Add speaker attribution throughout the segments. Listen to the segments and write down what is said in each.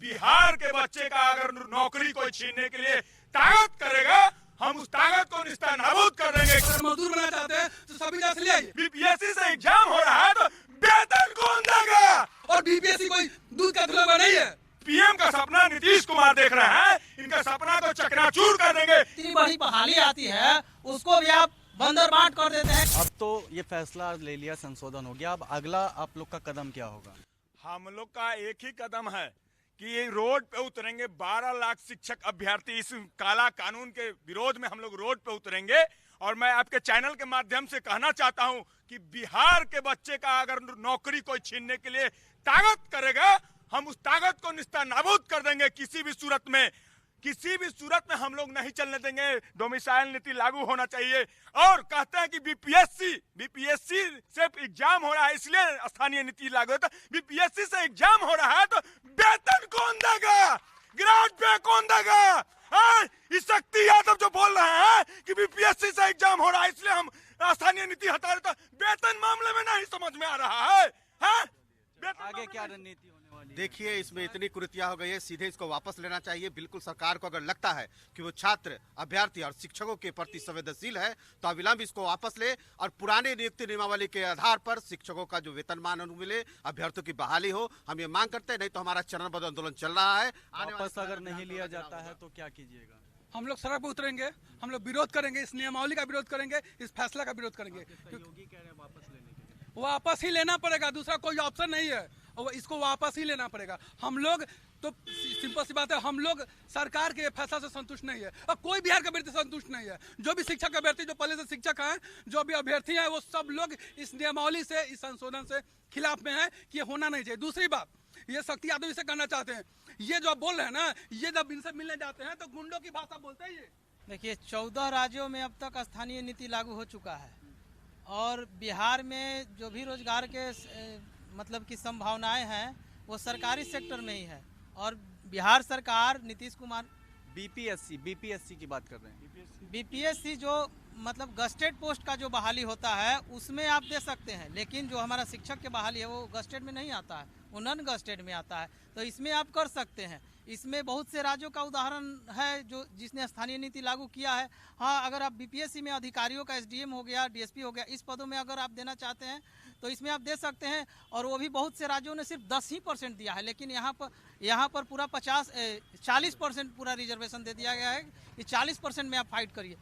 Speaker 1: बिहार के बच्चे का अगर नौकरी कोई छीनने के लिए ताकत करेगा, हम उस ताकत को निस्तानाबूद कर देंगे।
Speaker 2: अगर मजदूर बनना चाहते हैं तो सभी जगह से ले आइए।
Speaker 1: बीपीएससी से एग्जाम हो रहा है तो वेतन कौन देगा?
Speaker 2: और बीपीएससी कोई दूध का धुलवा नहीं है।
Speaker 1: पीएम का सपना नीतीश कुमार देख रहे हैं, इनका सपना को चकनाचूर कर देंगे।
Speaker 3: इतनी बड़ी बहाली आती है उसको भी आप बंदर बांट कर देते हैं।
Speaker 4: अब तो ये फैसला ले लिया, संशोधन हो गया, अब अगला आप लोग का कदम क्या होगा?
Speaker 1: हम लोग का एक ही कदम है कि ये रोड पे उतरेंगे। 12 लाख शिक्षक अभ्यर्थी इस काला कानून के विरोध में हम लोग रोड पे उतरेंगे। और मैं आपके चैनल के माध्यम से कहना चाहता हूं कि बिहार के बच्चे का अगर नौकरी कोई छीनने के लिए ताकत करेगा, हम उस ताकत को निस्तानाबूद कर देंगे। किसी भी सूरत में हम लोग नहीं चलने देंगे। डोमिसाइल नीति लागू होना चाहिए। और कहते हैं कि बीपीएससी से एग्जाम हो रहा है इसलिए स्थानीय नीति लागू होता है। बीपीएससी से एग्जाम हो रहा है तो वेतन कौन देगा? ग्राउंड पे कौन देगा? इस शक्ति यादव जो बोल रहे हैं कि बीपीएससी से एग्जाम हो रहा है इसलिए हम स्थानीय नीति हटा रहे, तो वेतन मामले में नहीं समझ में आ रहा है।
Speaker 4: आगे क्या रणनीति होने वाली है?
Speaker 5: देखिए, इसमें इतनी कुरीतियां हो गई है, सीधे इसको वापस लेना चाहिए। बिल्कुल सरकार को अगर लगता है कि वो छात्र, अभ्यर्थी और शिक्षकों के प्रति संवेदनशील है तो अविलंब इसको वापस ले और पुराने नियुक्ति नियमावली के आधार पर शिक्षकों का जो वेतनमान मिले, अभ्यर्थियों की बहाली हो। हम ये मांग करते हैं, नहीं तो हमारा चरणबद्ध आंदोलन चल रहा है।
Speaker 4: वापस अगर नहीं लिया जाता है तो क्या कीजिएगा?
Speaker 2: हम लोग सड़क पर उतरेंगे, हम लोग विरोध करेंगे, इस नियमावली का विरोध करेंगे, इस फैसला का विरोध करेंगे।
Speaker 4: योगी कह रहे हैं वापस लेने के लिए।
Speaker 2: वापस ही लेना पड़ेगा, दूसरा कोई ऑप्शन नहीं है और इसको वापस ही लेना पड़ेगा। हम लोग तो सिंपल सी बात है, हम लोग सरकार के फैसला से संतुष्ट नहीं है और कोई बिहार का अभ्यर्थी संतुष्ट नहीं है। जो भी शिक्षक अभ्यर्थी, जो पहले से शिक्षक हैं, जो भी अभ्यर्थी हैं, वो सब लोग इस नियमावली से, इस संशोधन से खिलाफ में है कि ये होना नहीं चाहिए। दूसरी बात, ये शक्ति यादव इसे कहना चाहते हैं, ये जो बोल रहे हैं ना, ये जब इनसे मिलने जाते हैं तो गुंडों की भाषा बोलते हैं। ये
Speaker 3: देखिए, 14 राज्यों में अब तक स्थानीय नीति लागू हो चुका है और बिहार में जो भी रोजगार के मतलब की संभावनाएं हैं वो सरकारी सेक्टर में ही है। और बिहार सरकार, नीतीश कुमार
Speaker 4: बीपीएससी की बात कर रहे हैं।
Speaker 3: बीपीएससी जो मतलब गस्टेड पोस्ट का जो बहाली होता है उसमें आप दे सकते हैं, लेकिन जो हमारा शिक्षक के बहाली है वो गस्टेड में नहीं आता है, वो नॉन गस्टेड में आता है। तो इसमें आप कर सकते हैं। इसमें बहुत से राज्यों का उदाहरण है जो जिसने स्थानीय नीति लागू किया है। हाँ, अगर आप बीपीएससी में अधिकारियों का एसडीएम हो गया, डीएसपी हो गया, इस पदों में अगर आप देना चाहते हैं तो इसमें आप दे सकते हैं। और वो भी बहुत से राज्यों ने सिर्फ 10% दिया है, लेकिन यहाँ पर पूरा 40% पूरा रिजर्वेशन दे दिया गया है कि 40% में आप फाइट करिए।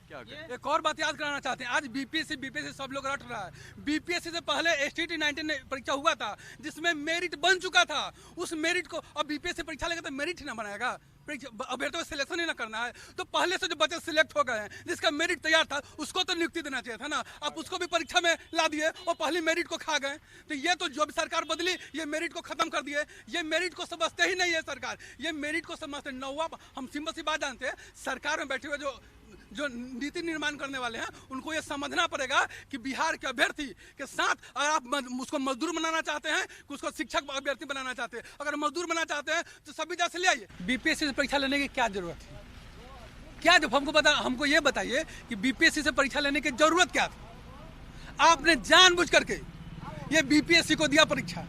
Speaker 2: एक और बात याद कराना चाहते हैं, आज बीपीएससी सब लोग रट रहा है। बीपीएससी से पहले एसटीटी 19 परीक्षा हुआ था जिसमें मेरिट बन चुका था। उस मेरिट को अब बीपीएससी परीक्षा लेगा तो मेरिट ही ना बनाएगा, अभ्यर्थियों को सिलेक्शन ही ना करना है। तो पहले से जो बच्चे सिलेक्ट हो गए हैं, जिसका मेरिट तैयार था, उसको तो नियुक्ति देना चाहिए था ना। आप उसको भी परीक्षा में ला दिए और पहली मेरिट को खा गए। तो ये तो जो भी सरकार बदली, ये मेरिट को खत्म कर दिए। ये मेरिट को समझते ही नहीं है सरकार, ये मेरिट को समझते। नौवा, हम सिंपल सी बात जानते हैं, सरकार में बैठे हुए जो नीति निर्माण करने वाले हैं उनको ये समझना पड़ेगा कि बिहार के अभ्यर्थी के साथ अगर आप उसको मजदूर बनाना चाहते हैं, उसको शिक्षक अभ्यर्थी बनाना चाहते हैं, अगर मजदूर बनाना चाहते हैं तो सभी जगह से ले आइए। बीपीएससी से परीक्षा लेने की क्या जरूरत है? क्या जब हमको ये बताइए कि बीपीएससी से परीक्षा लेने की जरूरत क्या थी? आपने जानबूझ करके ये बीपीएससी को दिया परीक्षा।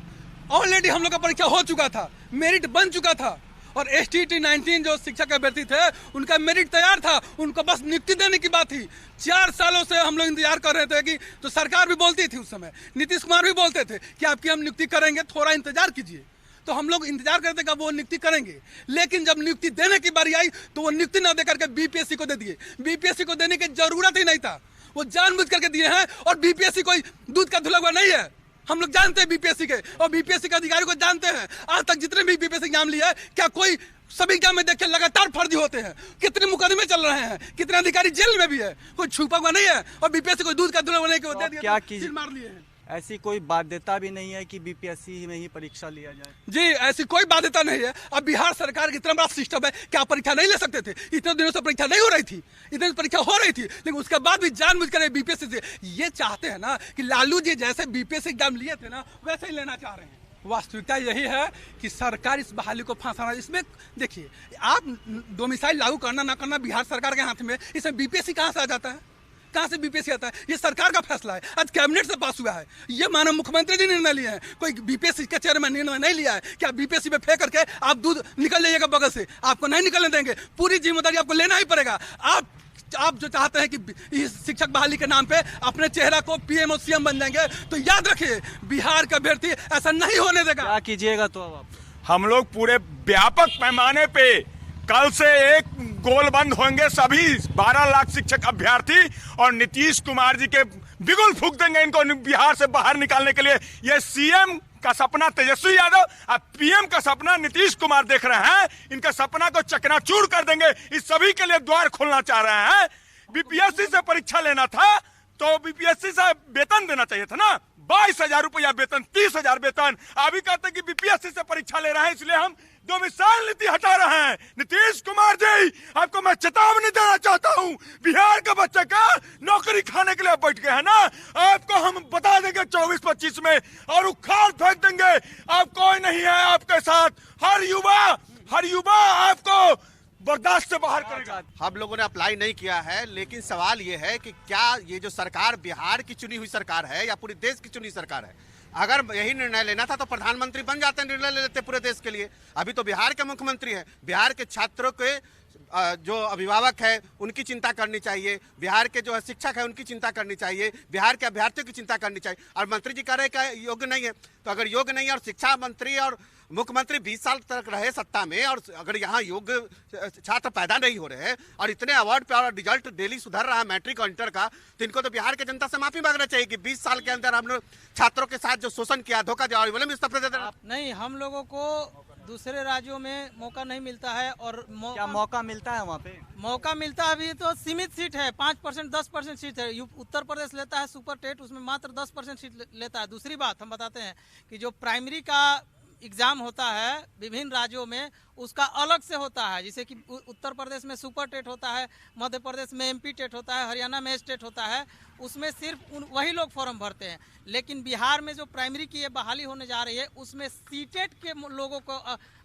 Speaker 2: ऑलरेडी हम लोग का परीक्षा हो चुका था, मेरिट बन चुका था और एसटीटी 19 जो शिक्षक अभ्यर्थी थे उनका मेरिट तैयार था, उनको बस नियुक्ति देने की बात थी। 4 सालों से हम लोग इंतजार कर रहे थे कि, तो सरकार भी बोलती थी उस समय, नीतीश कुमार भी बोलते थे कि आपकी हम नियुक्ति करेंगे, थोड़ा इंतजार कीजिए। तो हम लोग इंतजार करते कि वो नियुक्ति करेंगे, लेकिन जब नियुक्ति देने की बारी आई तो वो नियुक्ति न देकर के बीपीएससी को दे दिए। बीपीएससी को देने की जरूरत ही नहीं था, वो जानबूझ करके दिए हैं। और बीपीएससी कोई दूध का धुला हुआ नहीं है, हम लोग जानते हैं बीपीएससी के, और बीपीएससी के अधिकारी को जानते हैं। आज तक जितने भी बीपीएससी एग्जाम लिया है, क्या कोई सभी एग्जाम में देखिए लगातार फर्जी होते हैं। कितने मुकदमे चल रहे हैं, कितने अधिकारी जेल में भी है, कोई छुपा हुआ नहीं है। और बीपीएससी को दूध का धुला होने के दे
Speaker 4: क्या कीजिए,
Speaker 2: मार लिए हैं।
Speaker 4: ऐसी कोई बाध्यता भी नहीं है कि बीपीएससी में ही परीक्षा लिया जाए?
Speaker 2: जी, ऐसी कोई बाध्यता नहीं है। अब बिहार सरकार का इतना बड़ा सिस्टम है कि आप परीक्षा नहीं ले सकते थे। इतने दिनों से परीक्षा नहीं हो रही थी, इतने परीक्षा हो रही थी, लेकिन उसके बाद भी जानबूझकर बीपीएससी से ये चाहते हैं ना कि लालू जी जैसे बीपीएससी एग्जाम लिए थे ना, वैसे ही लेना चाह रहे हैं। वास्तविकता यही है कि सरकार इस बहाली को फांसाना, इसमें देखिए, आप डोमिसाइल लागू करना ना करना बिहार सरकार के हाथ में, इसमें बीपीएससी कहाँ से आ जाता है? कहाँ से बीपीएससी आता है? ये सरकार का फैसला है, आज कैबिनेट से पास हुआ है। ये मानव मुख्यमंत्री जी निर्णय लिए हैं, कोई बीपीएससी के चेयरमैन निर्णय नहीं लिया है कि आप बीपीएससी में फेंक करके आप दूध निकल जाइएगा बगल से, आपको नहीं निकलने देंगे। पूरी जिम्मेदारी आपको लेना ही पड़ेगा। आप जो चाहते हैं कि इस शिक्षक बहाली के नाम पे अपने चेहरा को पीएम और सीएम बन जाएंगे, तो याद रखिए बिहार का अभ्यर्थी ऐसा नहीं होने देगा।
Speaker 4: क्या कीजिएगा तो अब आप?
Speaker 1: हम लोग पूरे व्यापक पैमाने पे कल से एक गोलबंद होंगे सभी 12 लाख शिक्षक अभ्यर्थी और नीतीश कुमार जी के बिगुल फूंक देंगे इनको बिहार से बाहर निकालने के लिए। ये सीएम का सपना तेजस्वी यादव और पीएम का सपना नीतीश कुमार देख रहे हैं। इनका सपना को चकनाचूर कर देंगे। इस सभी के लिए द्वार खोलना चाह रहे हैं। बीपीएससी से परीक्षा लेना था तो बीपीएससी से वेतन देना चाहिए था ना, 22,000 रुपया वेतन, 30,000 वेतन। अभी कहते हैं कि बीपीएससी से परीक्षा ले रहे हैं इसलिए हम डोमिसाइल नीति हटा रहे हैं। नीतीश कुमार जी, आपको मैं चेतावनी देना चाहता हूं, बिहार का बच्चा का नौकरी खाने के लिए बैठ गए हैं ना, आपको हम बता देंगे 24-25 में और उखाड़ फेंक देंगे। आप कोई नहीं है आपके साथ। हर युवा आपको बर्दाश्त से बाहर करेगा।
Speaker 5: हम लोगों ने अप्लाई नहीं किया है, लेकिन सवाल ये है कि क्या ये जो सरकार बिहार की चुनी हुई सरकार है या पूरे देश की चुनी सरकार है? अगर यही निर्णय लेना था तो प्रधानमंत्री बन जाते, निर्णय ले लेते पूरे देश के लिए। अभी तो बिहार के मुख्यमंत्री हैं। बिहार के छात्रों के जो अभिभावक है उनकी चिंता करनी चाहिए, बिहार के जो है शिक्षक है उनकी चिंता करनी चाहिए, बिहार के अभ्यर्थियों की चिंता करनी चाहिए। और मंत्री जी कह रहे हैं कि योग्य नहीं है, तो अगर योग्य नहीं है और शिक्षा मंत्री और मुख्यमंत्री 20 साल तक रहे सत्ता में और अगर यहाँ योग्य छात्र पैदा नहीं हो रहे हैं और इतने अवार्ड पे और रिजल्ट डेली सुधर रहा है मैट्रिक और इंटर का, तो इनको तो बिहार की जनता से माफी मांगना चाहिए कि 20 साल के अंदर हमने छात्रों के साथ जो शोषण किया, धोखा दिया, और इस्तीफा दे देना।
Speaker 3: नहीं, हम लोगों को दूसरे राज्यों में मौका नहीं मिलता है। और
Speaker 4: क्या मौका मिलता है वहाँ पे?
Speaker 3: मौका मिलता है, अभी तो सीमित सीट है, 5% 10% सीट है। उत्तर प्रदेश लेता है सुपर टेट, उसमें मात्र 10% सीट लेता है। दूसरी बात हम बताते हैं कि जो प्राइमरी का एग्जाम होता है विभिन्न राज्यों में, उसका अलग से होता है। जैसे कि उत्तर प्रदेश में सुपर टेट होता है, मध्य प्रदेश में एमपी टेट होता है, हरियाणा में स्टेट होता है, उसमें सिर्फ वही लोग फॉर्म भरते हैं। लेकिन बिहार में जो प्राइमरी की ये बहाली होने जा रही है उसमें सीटेट के लोगों को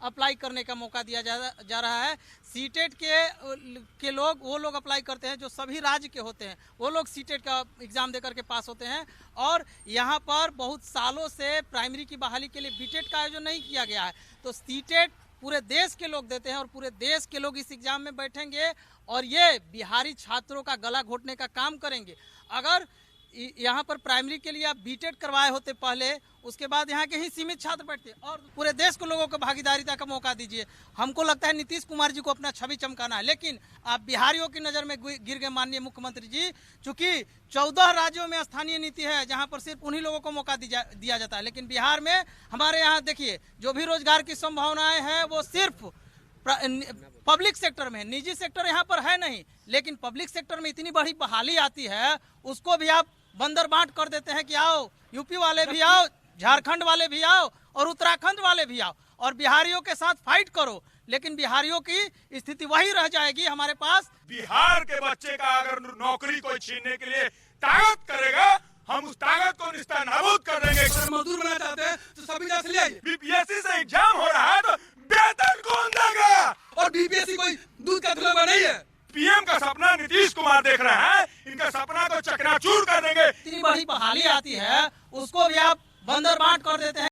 Speaker 3: अप्लाई करने का मौका दिया जा रहा है। सीटेट के लोग, वो लोग अप्लाई करते हैं जो सभी राज्य के होते हैं, वो लोग सीटेट का एग्ज़ाम देकर के पास होते हैं। और यहाँ पर बहुत सालों से प्राइमरी की बहाली के लिए बीटेट का आयोजन नहीं किया गया है, तो सीटेट पूरे देश के लोग देते हैं और पूरे देश के लोग इस एग्जाम में बैठेंगे और ये बिहारी छात्रों का गला घोटने का काम करेंगे। अगर यहाँ पर प्राइमरी के लिए आप बीटेट करवाए होते पहले, उसके बाद यहाँ के ही सीमित छात्र बैठते और पूरे देश को लोगों को भागीदारिता का मौका दीजिए। हमको लगता है नीतीश कुमार जी को अपना छवि चमकाना है, लेकिन आप बिहारियों की नज़र में गिर गए माननीय मुख्यमंत्री जी। चूंकि 14 राज्यों में स्थानीय नीति है जहाँ पर सिर्फ उन्हीं लोगों को मौका दिया जाता है, लेकिन बिहार में हमारे यहाँ देखिए जो भी रोजगार की संभावनाएं हैं वो सिर्फ पब्लिक सेक्टर में, निजी सेक्टर यहाँ पर है नहीं। लेकिन पब्लिक सेक्टर में इतनी बड़ी बहाली आती है, उसको भी आप बंदर बांट कर देते हैं कि आओ यूपी वाले भी आओ, झारखंड वाले भी आओ और उत्तराखंड वाले भी आओ और बिहारियों के साथ फाइट करो। लेकिन बिहारियों की स्थिति वही रह जाएगी हमारे पास।
Speaker 1: बिहार के बच्चे का अगर नौकरी कोई छीनने के लिए ताकत करेगा, हम उस ताकत को निस्तानाबूद कर देंगे।
Speaker 2: अगर मजदूर बनना चाहते हैं तो सभी जगह से ले आइए।
Speaker 1: बीपीएससी से एग्जाम हो रहा है तो वेतन कौन देगा?
Speaker 2: और बीपीएससी कोई दूध का धुला नहीं है।
Speaker 1: पीएम का सपना नीतीश कुमार देख रहे हैं, इनका सपना को चकनाचूर कर देंगे।
Speaker 3: इतनी बड़ी बहाली आती है उसको भी आप बंदर बांट कर देते हैं।